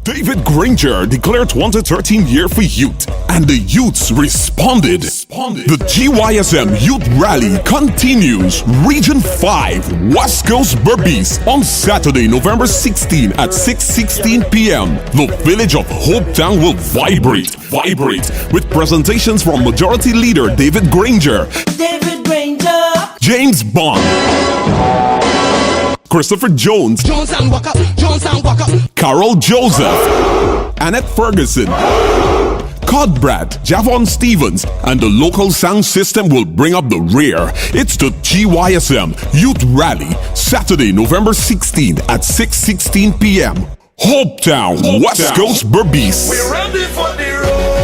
David Granger declared 2013 year for youth, and the youths responded. The GYSM Youth Rally continues. Region 5, West Coast Berbice, on Saturday, November 16 at 6:16 p.m. The village of Hopetown will vibrate with presentations from Majority Leader David Granger, James Bond, Christopher Jones and Walker, Carol Joseph, Annette Ferguson, Codbrad, Javon Stevens, and the local sound system will bring up the rear. It's the GYSM Youth Rally, Saturday, November 16th at 6:16 p.m. Hopetown, West Coast Berbice. We're ready for the road.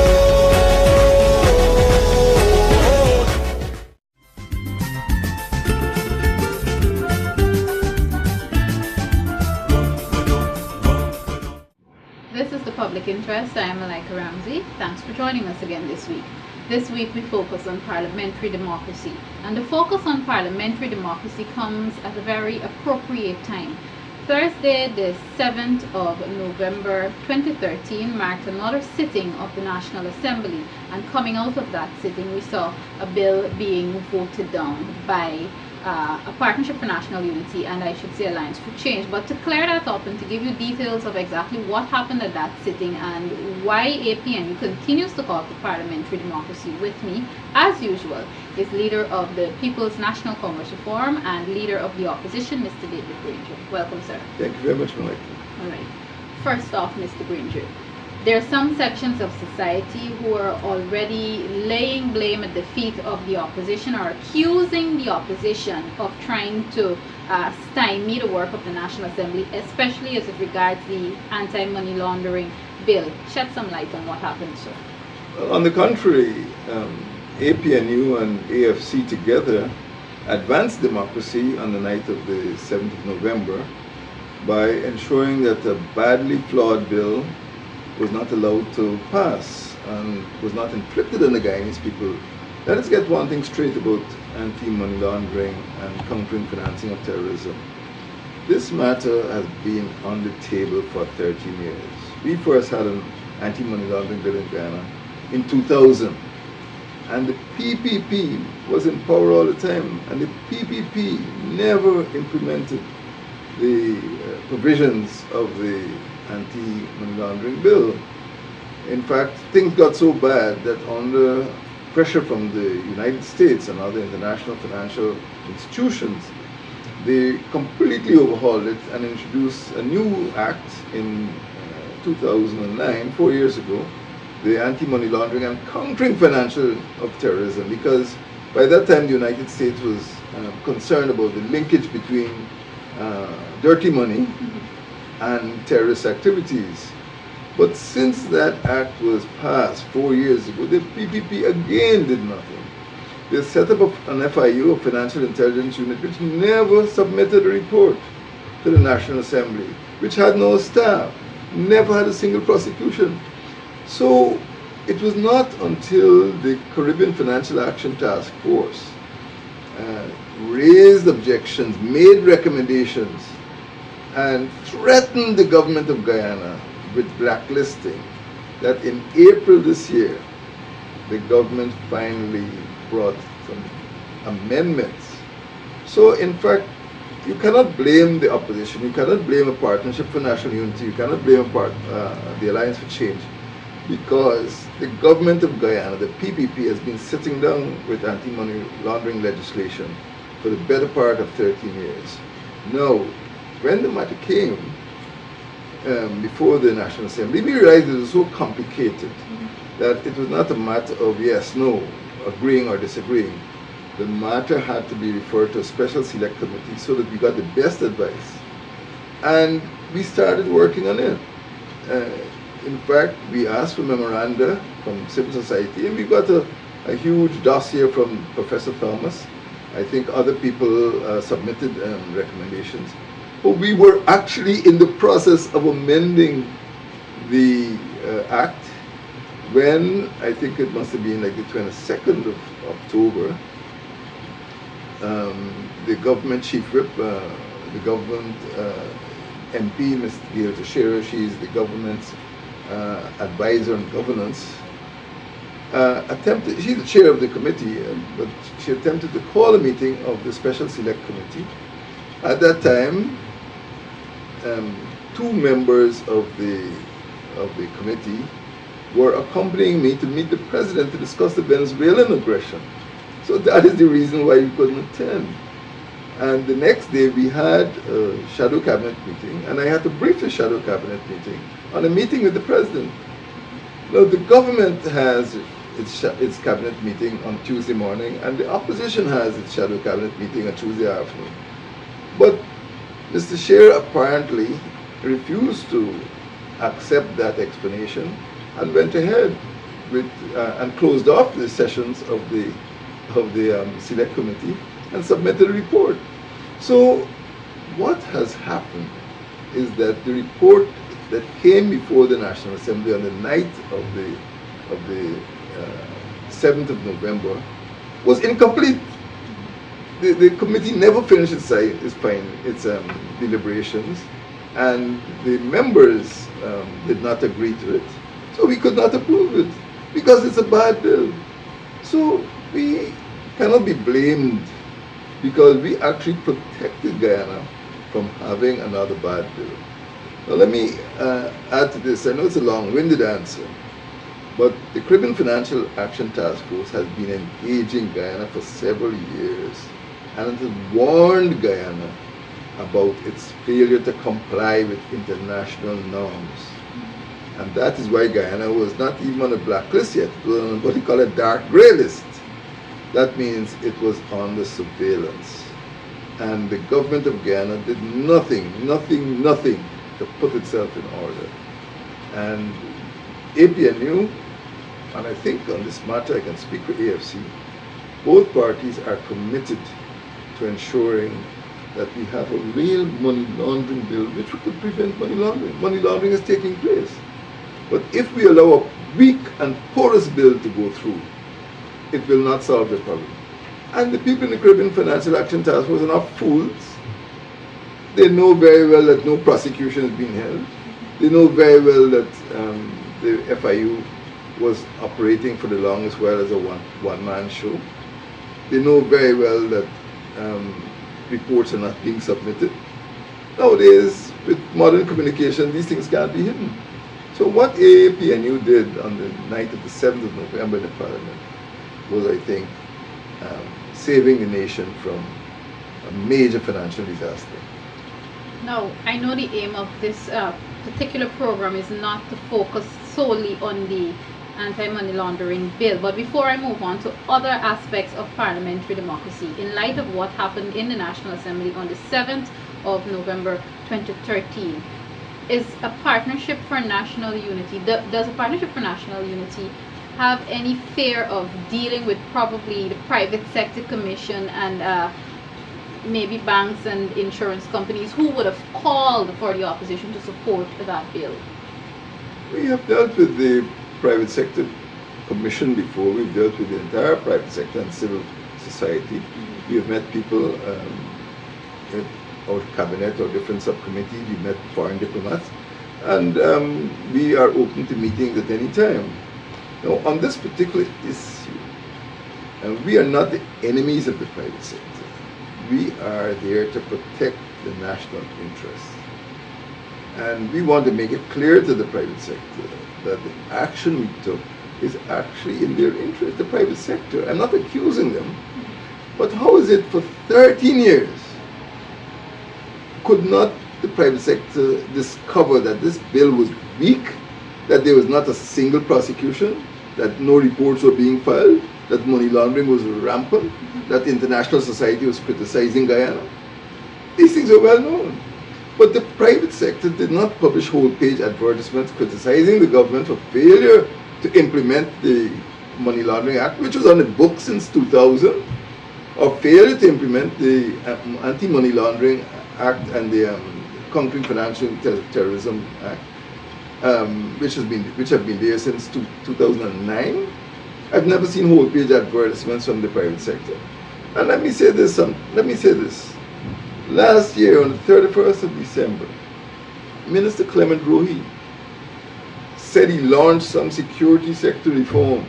This is The Public Interest. I am Malika Ramsey. Thanks for joining us again this week. This week we focus on parliamentary democracy. And the focus on parliamentary democracy comes at a very appropriate time. Thursday, the 7th of November 2013 marked another sitting of the National Assembly. And coming out of that sitting, we saw a bill being voted down by a Partnership for National Unity, and I should say Alliance for Change. But to clear that up and to give you details of exactly what happened at that sitting and why APNU continues to call for parliamentary democracy, with me, as usual, is leader of the People's National Congress Reform and leader of the opposition, Mr. David Granger. Welcome, sir. Thank you very much, Malika. All right. First off, Mr. Granger, there are some sections of society who are already laying blame at the feet of the opposition or accusing the opposition of trying to stymie the work of the National Assembly, especially as it regards the anti-money laundering bill. Shed some light on what happened, sir. Well, on the contrary, APNU and AFC together advanced democracy on the night of the 7th of November by ensuring that a badly flawed bill was not allowed to pass and was not inflicted on the Guyanese people. Let us get one thing straight about anti-money laundering and countering financing of terrorism. This matter has been on the table for 13 years. We first had an anti-money laundering bill in Guyana in 2000, and the PPP was in power all the time, and the PPP never implemented the provisions of the anti-money laundering bill. In fact, things got so bad that under pressure from the United States and other international financial institutions, they completely overhauled it and introduced a new act in 2009, 4 years ago, the Anti-Money Laundering and Countering Financial of Terrorism, because by that time the United States was concerned about the linkage between dirty money and terrorist activities. But since that act was passed 4 years ago, the PPP again did nothing. They set up an FIU, a Financial Intelligence Unit, which never submitted a report to the National Assembly, which had no staff, never had a single prosecution. So it was not until the Caribbean Financial Action Task Force raised objections, made recommendations, and threatened the government of Guyana with blacklisting, that in April this year, the government finally brought some amendments. So in fact, you cannot blame the opposition, you cannot blame a Partnership for National Unity, you cannot blame the Alliance for Change, because the government of Guyana, the PPP, has been sitting down with anti-money laundering legislation for the better part of 13 years. Now, when the matter came before the National Assembly, we realized it was so complicated that it was not a matter of yes, no, agreeing or disagreeing. The matter had to be referred to a special select committee so that we got the best advice. And we started working on it. In fact, we asked for memoranda from civil society, and we got a huge dossier from Professor Thomas. I think other people submitted recommendations. But we were actually in the process of amending the act when, I think it must have been like the 22nd of October, the government chief whip, the government MP, Ms. Gail Teixeira, she's the government's advisor on governance, she's the chair of the committee, but she attempted to call a meeting of the Special Select Committee. At that time, two members of the committee were accompanying me to meet the president to discuss the Venezuelan aggression. So that is the reason why we couldn't attend. And the next day we had a shadow cabinet meeting, and I had to brief the shadow cabinet meeting on a meeting with the president. Now the government has its cabinet meeting on Tuesday morning, and the opposition has its shadow cabinet meeting on Tuesday afternoon. But Mr. Scheer apparently refused to accept that explanation and went ahead with and closed off the sessions of the select committee and submitted a report. So what has happened is that the report that came before the National Assembly on the night of the 7th of November was incomplete. The committee never finished its deliberations, and the members did not agree to it. So we could not approve it because it's a bad bill. So we cannot be blamed because we actually protected Guyana from having another bad bill. Now let me add to this. I know it's a long-winded answer, but the Caribbean Financial Action Task Force has been engaging Guyana for several years, and it has warned Guyana about its failure to comply with international norms. And that is why Guyana was not even on a blacklist yet. It was on what we call a dark gray list. That means it was under surveillance. And the government of Guyana did nothing to put itself in order. And APNU, and I think on this matter I can speak for AFC, both parties are committed to ensuring that we have a real money laundering bill which could prevent money laundering. Money laundering is taking place. But if we allow a weak and porous bill to go through, it will not solve the problem. And the people in the Caribbean Financial Action Task Force are not fools. They know very well that no prosecution is being held. They know very well that the FIU was operating for the longest while as a one-man show. They know very well that reports are not being submitted. Nowadays, with modern communication, these things can't be hidden. So what AAPNU did on the night of the 7th of November in the Parliament was, I think, saving the nation from a major financial disaster. Now, I know the aim of this particular program is not to focus solely on the anti-money laundering bill, but before I move on to other aspects of parliamentary democracy, in light of what happened in the National Assembly on the 7th of November 2013, is a partnership for national unity, does a partnership for national unity have any fear of dealing with probably the private sector commission and maybe banks and insurance companies who would have called for the opposition to support that bill? We have dealt with the private sector commission before. We've dealt with the entire private sector and civil society. We have met people at our cabinet or different subcommittees. We've met foreign diplomats, and we are open to meetings at any time. Now, on this particular issue, we are not the enemies of the private sector. We are there to protect the national interests. And we want to make it clear to the private sector that the action we took is actually in their interest, the private sector. I'm not accusing them, but how is it for 13 years could not the private sector discover that this bill was weak, that there was not a single prosecution, that no reports were being filed, that money laundering was rampant, that the international society was criticizing Guyana? These things are well known. But the private sector did not publish whole-page advertisements criticizing the government for failure to implement the Money Laundering Act, which was on the books since 2000, or failure to implement the Anti-Money Laundering Act and the Countering Financial Terrorism Act, which have been there since 2009. I've never seen whole-page advertisements from the private sector. And let me say this. Last year, on the 31st of December, Minister Clement Rohi said he launched some security sector reform,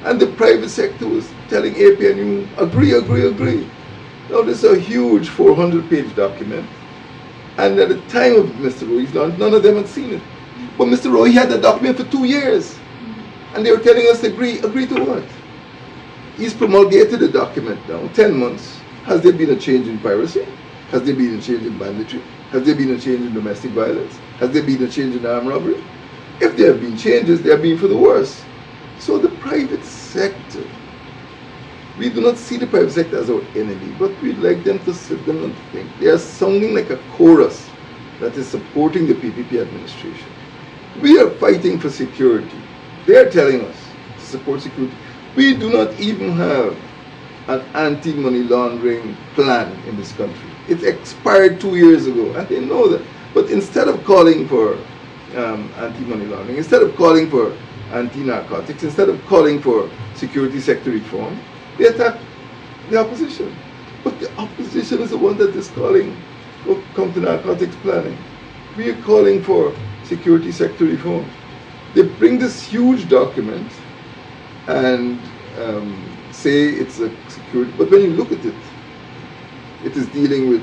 and the private sector was telling APNU, agree, agree, agree. Now this is a huge 400-page document, and at the time of Mr. Rohi's launch, none of them had seen it. But Mr. Rohi had the document for 2 years, and they were telling us to agree. Agree to what? He's promulgated the document now, 10 months. Has there been a change in piracy? Has there been a change in banditry? Has there been a change in domestic violence? Has there been a change in armed robbery? If there have been changes, they have been for the worse. So the private sector, we do not see the private sector as our enemy, but we'd like them to sit down and think. They are sounding like a chorus that is supporting the PPP administration. We are fighting for security. They are telling us to support security. We do not even have an anti-money laundering plan in this country. It expired 2 years ago, and they know that. But instead of calling for anti-money laundering, instead of calling for anti-narcotics, instead of calling for security sector reform, they attack the opposition. But the opposition is the one that is calling for counter-narcotics planning. We are calling for security sector reform. They bring this huge document and say it's a security, but when you look at it, it is dealing with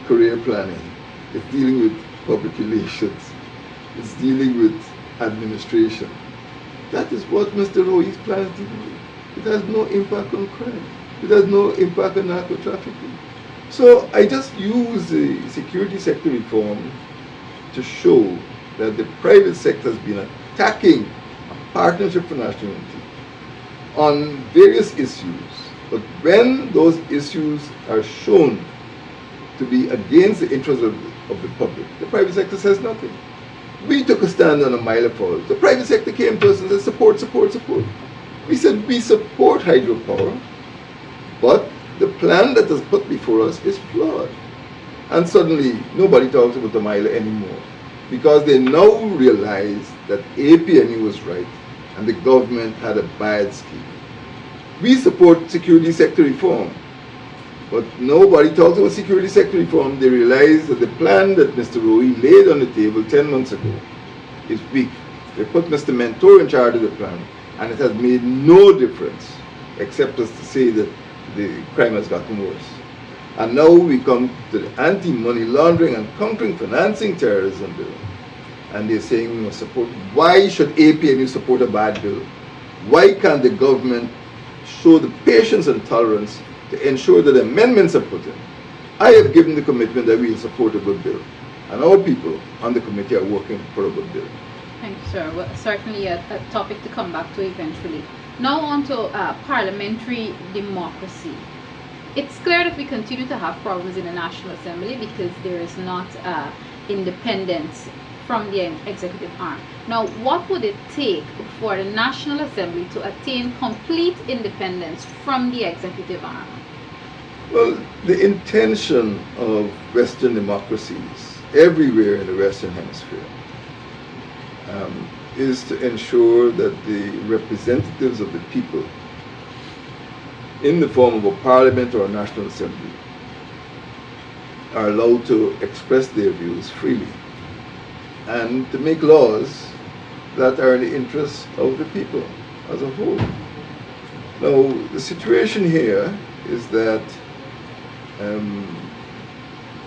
career planning, it's dealing with public relations, it's dealing with administration. That is what Mr. Rohi's plans to do. It has no impact on crime. It has no impact on narco trafficking. So I just use the security sector reform to show that the private sector has been attacking a partnership for national unity on various issues. But when those issues are shown to be against the interests of the public, the private sector says nothing. We took a stand on a Mila Falls. The private sector came to us and said, support, support, support. We said, we support hydropower, but the plan that is put before us is flawed. And suddenly, nobody talks about the Mila anymore, because they now realize that APNU was right and the government had a bad scheme. We support security sector reform, but nobody talks about security sector reform. They realize that the plan that Mr. Rohi laid on the table 10 months ago is weak. They put Mr. Mentor in charge of the plan, and it has made no difference except as to say that the crime has gotten worse. And now we come to the anti-money laundering and countering financing terrorism bill, and they're saying we must support. Why should APNU support a bad bill? Why can't the government show the patience and tolerance to ensure that amendments are put in? I have given the commitment that we will support a good bill, and our people on the committee are working for a good bill. Thank you, sir. Well, certainly a topic to come back to eventually. Now on to parliamentary democracy. It's clear that we continue to have problems in the National Assembly because there is not independence from the executive arm. Now, what would it take for the National Assembly to attain complete independence from the executive arm? Well, the intention of Western democracies everywhere in the Western Hemisphere is to ensure that the representatives of the people in the form of a parliament or a National Assembly are allowed to express their views freely and to make laws that are in the interest of the people as a whole. Now, the situation here is that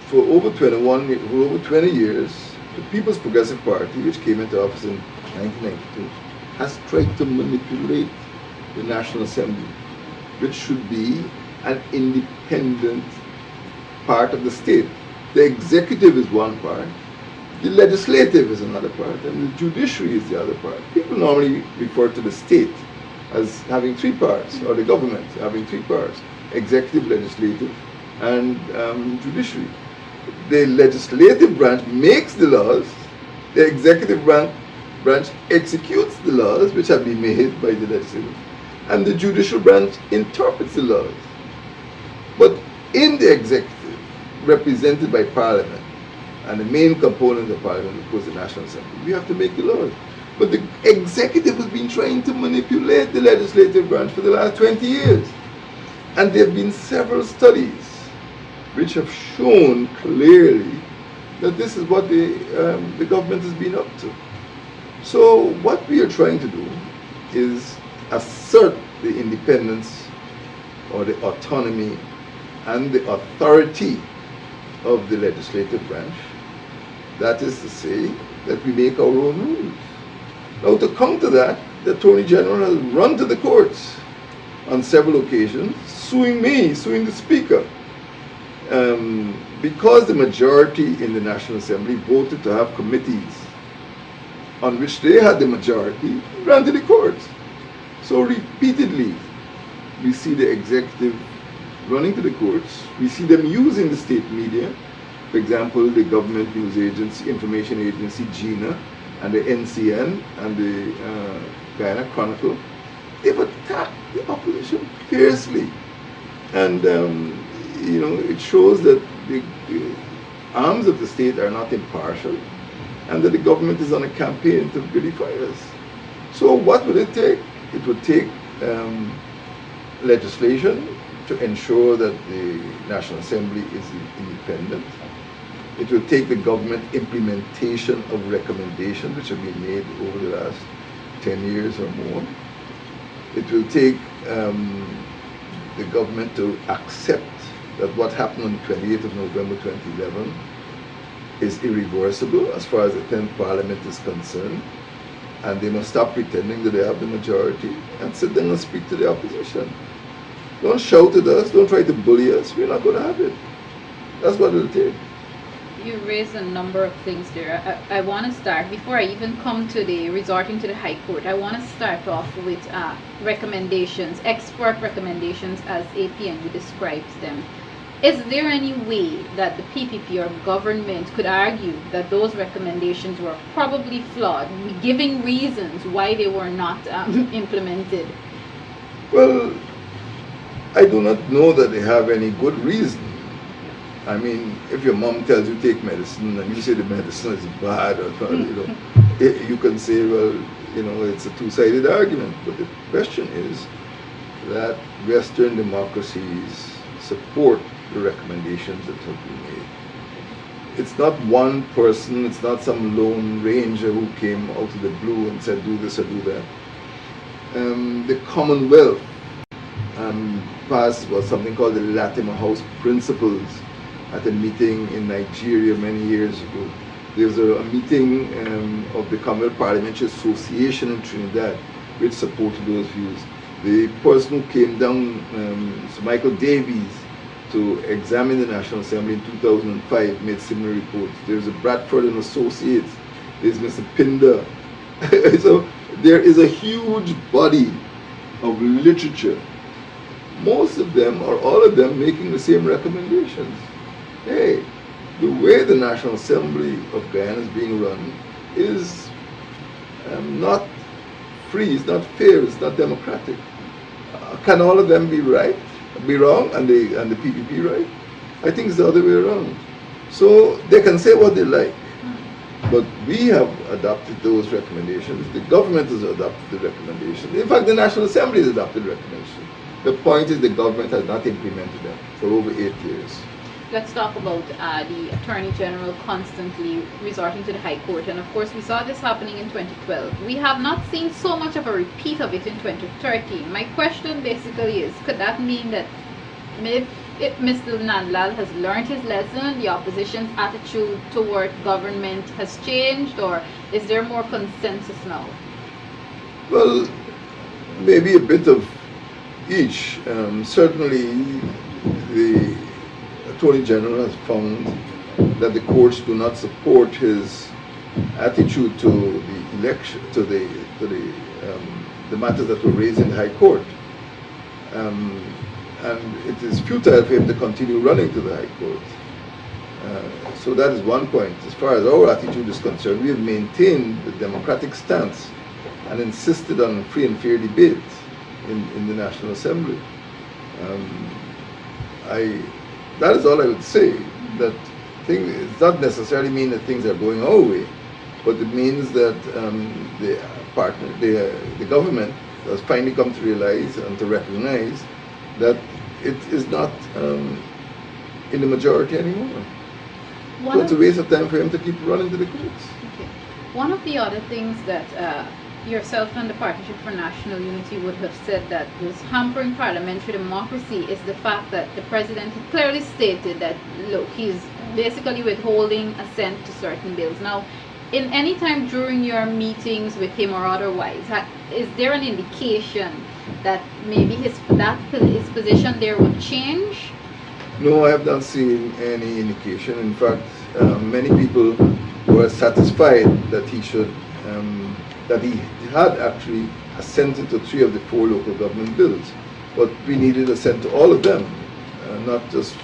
for over 20 years, the People's Progressive Party, which came into office in 1992, has tried to manipulate the National Assembly, which should be an independent part of the state. The executive is one part, the legislative is another part, and the judiciary is the other part. People normally refer to the state as having three parts, or the government having three parts: executive, legislative, and judiciary. The legislative branch makes the laws, the executive branch executes the laws which have been made by the legislative, and the judicial branch interprets the laws. But in the executive, represented by Parliament, and the main component of Parliament, of course, the National Assembly, we have to make the laws. But the executive has been trying to manipulate the legislative branch for the last 20 years. And there have been several studies which have shown clearly that this is what the government has been up to. So what we are trying to do is assert the independence or the autonomy and the authority of the legislative branch. That is to say that we make our own rules. Now, to counter that, the Attorney General has run to the courts on several occasions, suing me, suing the Speaker, because the majority in the National Assembly voted to have committees on which they had the majority, ran to the courts. So repeatedly, we see the executive running to the courts. We see them using the state media. For example, the Government News Agency, Information Agency, GINA, and the NCN, and the Guyana Chronicle. They've attacked the opposition fiercely. And, it shows that the arms of the state are not impartial, and that the government is on a campaign to vilify us. So what would it take? It would take legislation to ensure that the National Assembly is independent. It will take the government implementation of recommendations which have been made over the last 10 years or more. It will take the government to accept that what happened on the 28th of November 2011 is irreversible as far as the 10th Parliament is concerned, and they must stop pretending that they have the majority and sit down and speak to the opposition. Don't shout at us, don't try to bully us, we're not going to have it. That's what it'll take. You raised a number of things there. I want to start, before I even come to the resorting to the High Court, I want to start off with recommendations, expert recommendations as APNU describes them. Is there any way that the PPP or government could argue that those recommendations were probably flawed, giving reasons why they were not implemented? Well, I do not know that they have any good reason. I mean, if your mom tells you take medicine and you say the medicine is bad, or you can say, well, it's a two-sided argument. But the question is that Western democracies support the recommendations that have been made. It's not one person, it's not some lone ranger who came out of the blue and said do this or do that. The Commonwealth passed something called the Latimer House Principles at a meeting in Nigeria many years ago. There was a meeting of the Commonwealth Parliamentary Association in Trinidad which supported those views. The person who came down, Sir Michael Davies, to examine the National Assembly in 2005 made similar reports. There's a Bradford and Associates, there's Mr. Pinder. So there is a huge body of literature, most of them or all of them making the same recommendations. Hey, the way the National Assembly of Guyana is being run is not free, it's not fair, it's not democratic. Can all of them be right, be wrong, and the PPP right? I think it's the other way around. So they can say what they like, but we have adopted those recommendations. The government has adopted the recommendations. In fact, the National Assembly has adopted the recommendations. The point is the government has not implemented them for over 8 years. Let's talk about the Attorney General constantly resorting to the High Court. And of course, we saw this happening in 2012. We have not seen so much of a repeat of it in 2013. My question basically is, could that mean that if Mr. Nandlal has learned his lesson, the opposition's attitude toward government has changed, or is there more consensus now? Well, maybe a bit of each. Certainly, the Attorney General has found that the courts do not support his attitude to the election, to the matters that were raised in the High Court, and it is futile for him to continue running to the High Court. So that is one point. As far as our attitude is concerned, we have maintained the democratic stance and insisted on free and fair debate in the National Assembly. That is all I would say. That it does not necessarily mean that things are going our way, but it means that the government has finally come to realize and to recognize that it is not in the majority anymore. So it's a waste of time for him to keep running to the courts. Okay. One of the other things that yourself and the Partnership for National Unity would have said that was hampering parliamentary democracy is the fact that the president clearly stated that, look, he's basically withholding assent to certain bills. Now, in any time during your meetings with him or otherwise, is there an indication that maybe his position there would change? No, I have not seen any indication. In fact, many people were satisfied that he should, that he had actually assented to 3 of the 4 local government bills. But we needed assent to all of them, not just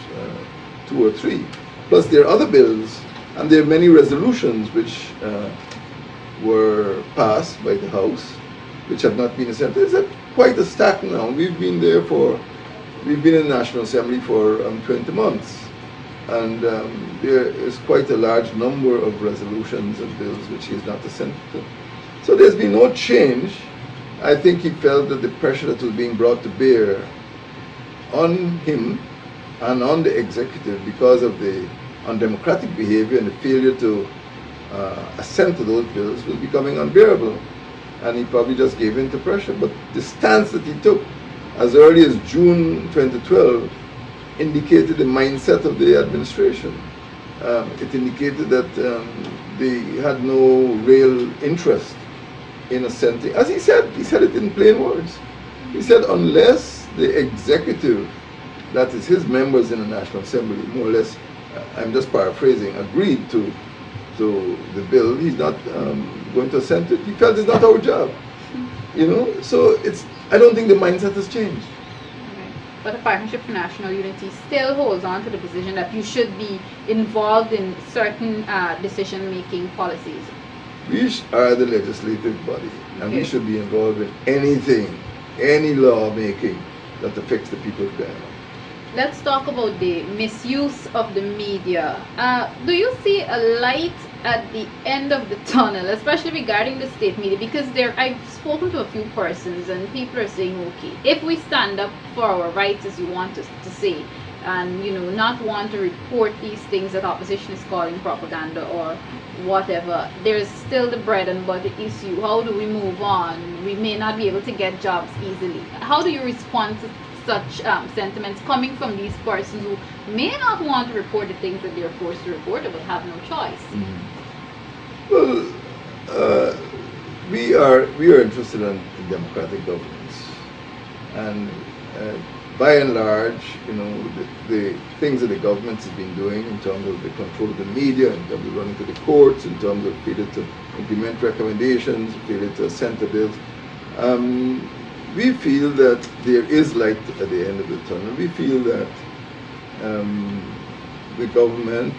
2 or 3. Plus there are other bills, and there are many resolutions which were passed by the House, which have not been assented. It's quite a stack now. We've been in the National Assembly for 20 months, and there is quite a large number of resolutions and bills which he has not assented to. So there's been no change. I think he felt that the pressure that was being brought to bear on him and on the executive because of the undemocratic behavior and the failure to assent to those bills was becoming unbearable. And he probably just gave in to pressure. But the stance that he took as early as June 2012 indicated the mindset of the administration. It indicated that they had no real interest in assenting. As he said it in plain words. He said unless the executive, that is his members in the National Assembly, more or less, I'm just paraphrasing, agreed to the bill, he's not going to assent it. He felt it's not our job. So I don't think the mindset has changed. Okay. But the Partnership for National Unity still holds on to the position that you should be involved in certain decision-making policies. We are the legislative body, and we should be involved in anything, any law making that affects the people of Ghana. Let's talk about the misuse of the media. Do you see a light at the end of the tunnel, especially regarding the state media? Because I've spoken to a few persons, and people are saying, okay, if we stand up for our rights, as you want us to say, and not want to report these things that opposition is calling propaganda or whatever, there's still the bread and butter issue. How do we move on? We may not be able to get jobs easily. How do you respond to such sentiments coming from these persons who may not want to report the things that they're forced to report but have no choice? Well, we are interested in democratic governance, and by and large, the things that the government has been doing in terms of the control of the media, in terms of running to the courts, in terms of failure to implement recommendations, failure to assent to bills, we feel that there is light at the end of the tunnel. We feel that the government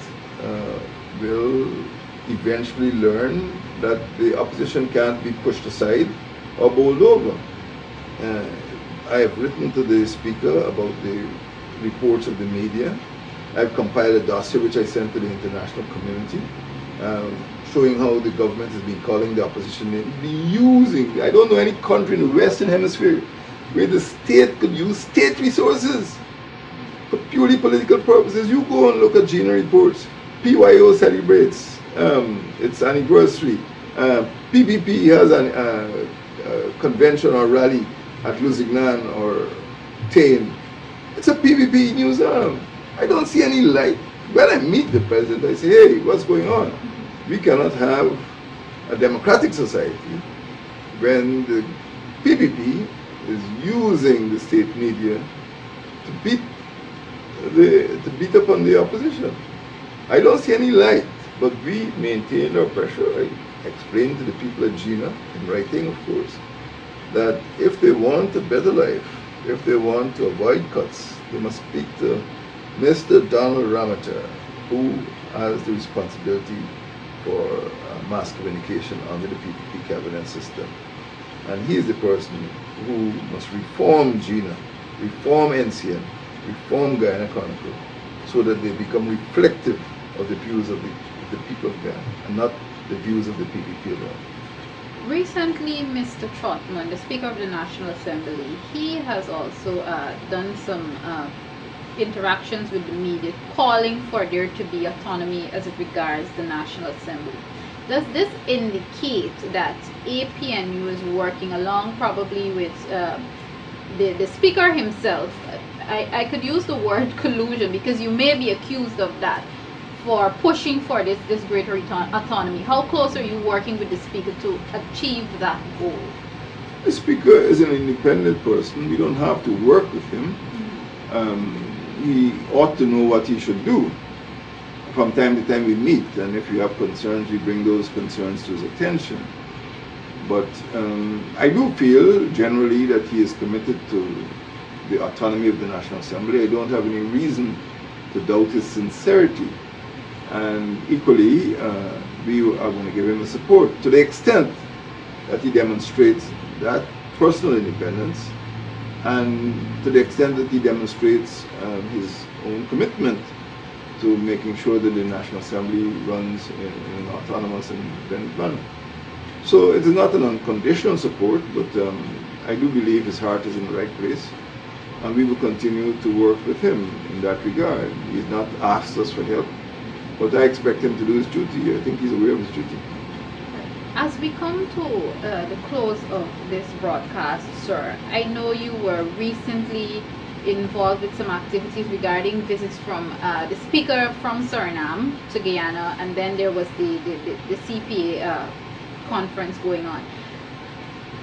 will eventually learn that the opposition can't be pushed aside or bowled over. I have written to the Speaker about the reports of the media. I've compiled a dossier which I sent to the international community, showing how the government has been calling the opposition in, using, I don't know any country in the Western Hemisphere where the state could use state resources for purely political purposes. You go and look at GINA reports. PYO celebrates its anniversary. PPP has a convention or rally at Lusignan or Tain. It's a PPP news arm. I don't see any light. When I meet the president, I say, hey, what's going on? We cannot have a democratic society when the PPP is using the state media to beat up on the opposition. I don't see any light, but we maintain our pressure. I explained to the people at GINA, in writing of course, that if they want a better life, if they want to avoid cuts, they must speak to Mr. Donald Ramata, who has the responsibility for mass communication under the PPP cabinet system. And he is the person who must reform GINA, reform NCN, reform Guyana Chronicle, so that they become reflective of the views of the people of Ghana, and not the views of the PPP alone. Recently, Mr. Trotman, the Speaker of the National Assembly, he has also done some interactions with the media calling for there to be autonomy as it regards the National Assembly. Does this indicate that APNU is working along probably with the Speaker himself? I could use the word collusion because you may be accused of that, for pushing for this greater autonomy. How close are you working with the Speaker to achieve that goal? The Speaker is an independent person. We don't have to work with him. He ought to know what he should do. From time to time we meet, and if you have concerns, we bring those concerns to his attention. But I do feel generally that he is committed to the autonomy of the National Assembly. I don't have any reason to doubt his sincerity. And equally, we are going to give him the support to the extent that he demonstrates that personal independence, and to the extent that he demonstrates his own commitment to making sure that the National Assembly runs in an autonomous and independent manner. So it is not an unconditional support, but I do believe his heart is in the right place, and we will continue to work with him in that regard. He's not asked us for help, but I expect him to do his duty. I think he's aware of his duty. As we come to the close of this broadcast, sir, I know you were recently involved with some activities regarding visits from the Speaker from Suriname to Guyana, and then there was the CPA conference going on.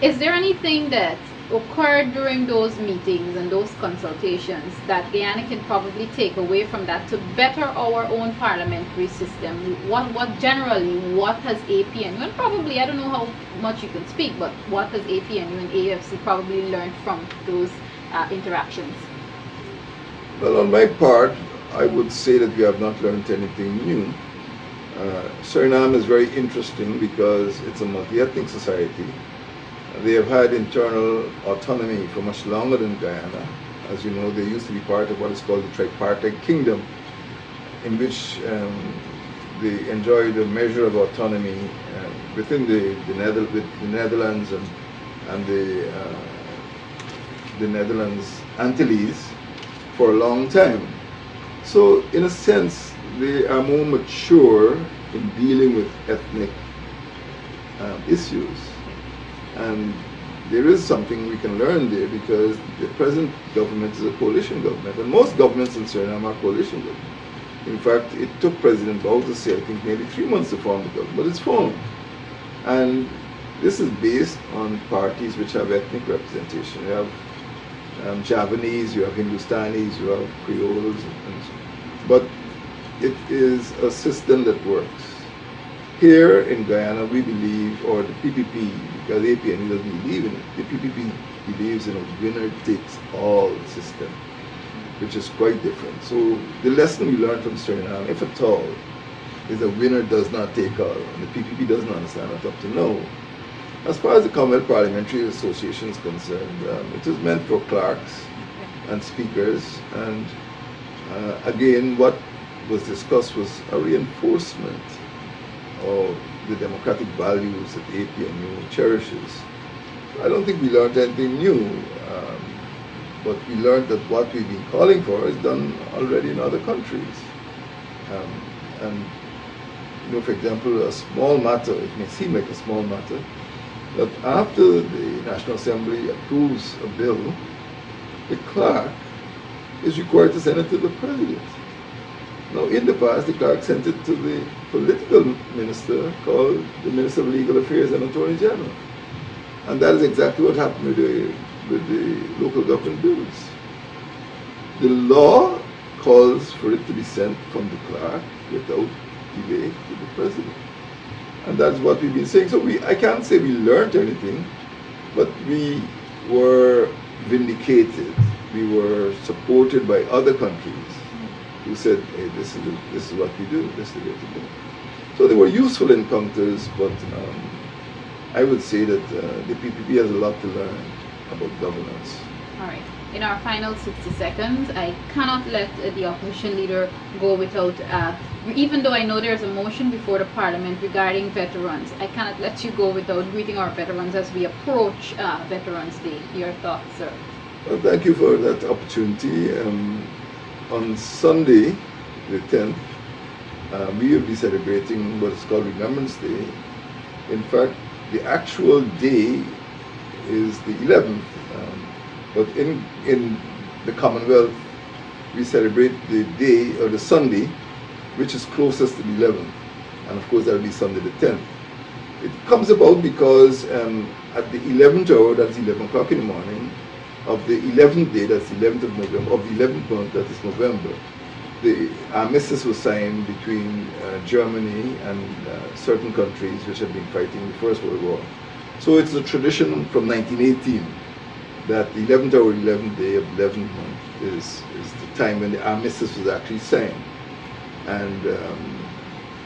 Is there anything that occurred during those meetings and those consultations that Guyana can probably take away from that to better our own parliamentary system? What generally, what has APNU, and probably, I don't know how much you can speak, but what has APNU and AFC probably learned from those interactions? Well, on my part, I would say that we have not learned anything new. Suriname is very interesting because it's a multi-ethnic society. They have had internal autonomy for much longer than Guyana. As you know, they used to be part of what is called the tripartite kingdom, in which they enjoyed a measure of autonomy within the Netherlands and the Netherlands Antilles for a long time. So in a sense, they are more mature in dealing with ethnic issues. And there is something we can learn there, because the present government is a coalition government, and most governments in Suriname are coalition government. In fact, it took President Bouterse, I think, nearly 3 months to form the government, but it's formed. And this is based on parties which have ethnic representation. You have Javanese, you have Hindustanis, you have Creoles, and so on. But it is a system that works. Here in Guyana, we believe, or the PPP, because APNU doesn't believe in it, the PPP believes in a winner-takes-all system, which is quite different. So the lesson we learned from Suriname, if at all, is a winner does not take all, and the PPP doesn't understand that up to now. As far as the Commonwealth Parliamentary Association is concerned, it is meant for clerks and speakers, and again, what was discussed was a reinforcement of the democratic values that APNU cherishes. I don't think we learned anything new, but we learned that what we've been calling for is done already in other countries. And you know, for example, a small matter, it may seem like a small matter, that after the National Assembly approves a bill, the clerk is required to send it to the President. Now, in the past, the clerk sent it to the political minister called the Minister of Legal Affairs and Attorney General. And that is exactly what happened with the local government bills. The law calls for it to be sent from the clerk without delay to the President. And that's what we've been saying. So I can't say we learned anything, but we were vindicated. We were supported by other countries who said, hey, this is what we do, this is the way to do. So they were useful encounters, but I would say that the PPP has a lot to learn about governance. All right. In our final 60 seconds, I cannot let the opposition leader go without, even though I know there's a motion before the Parliament regarding veterans, I cannot let you go without greeting our veterans as we approach Veterans Day. Your thoughts, sir? Well, thank you for that opportunity. On Sunday, the 10th, we will be celebrating what is called Remembrance Day. In fact, the actual day is the 11th, but in the Commonwealth, we celebrate the day or the Sunday, which is closest to the 11th, and of course that will be Sunday the 10th. It comes about because at the 11th hour, that's 11 o'clock in the morning, of the 11th day, that's the 11th of November, of the 11th month, that is November, the armistice was signed between Germany and certain countries which had been fighting the First World War. So it's a tradition from 1918 that the 11th hour, 11th day of the 11th month is the time when the armistice was actually signed. And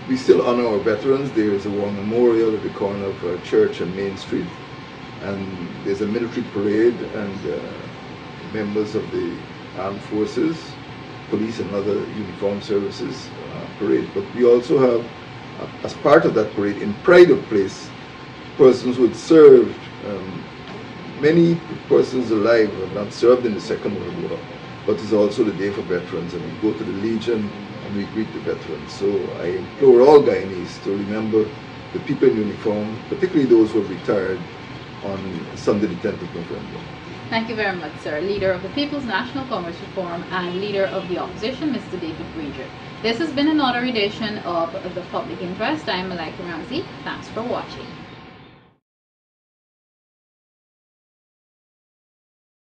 we still honor our veterans. There is a war memorial at the corner of Church and Main Street. And there's a military parade and members of the armed forces, police and other uniformed services parade. But we also have, as part of that parade, in pride of place, persons who had served. Many persons alive have not served in the Second World War, but it's also the day for veterans, and we go to the Legion and we greet the veterans. So I implore all Guyanese to remember the people in uniform, particularly those who have retired, on Sunday the 10th of November. Thank you very much, sir. Leader of the People's National Congress Reform and Leader of the Opposition, Mr. David Granger. This has been another edition of The Public Interest. I am Malika Ramsey. Thanks for watching.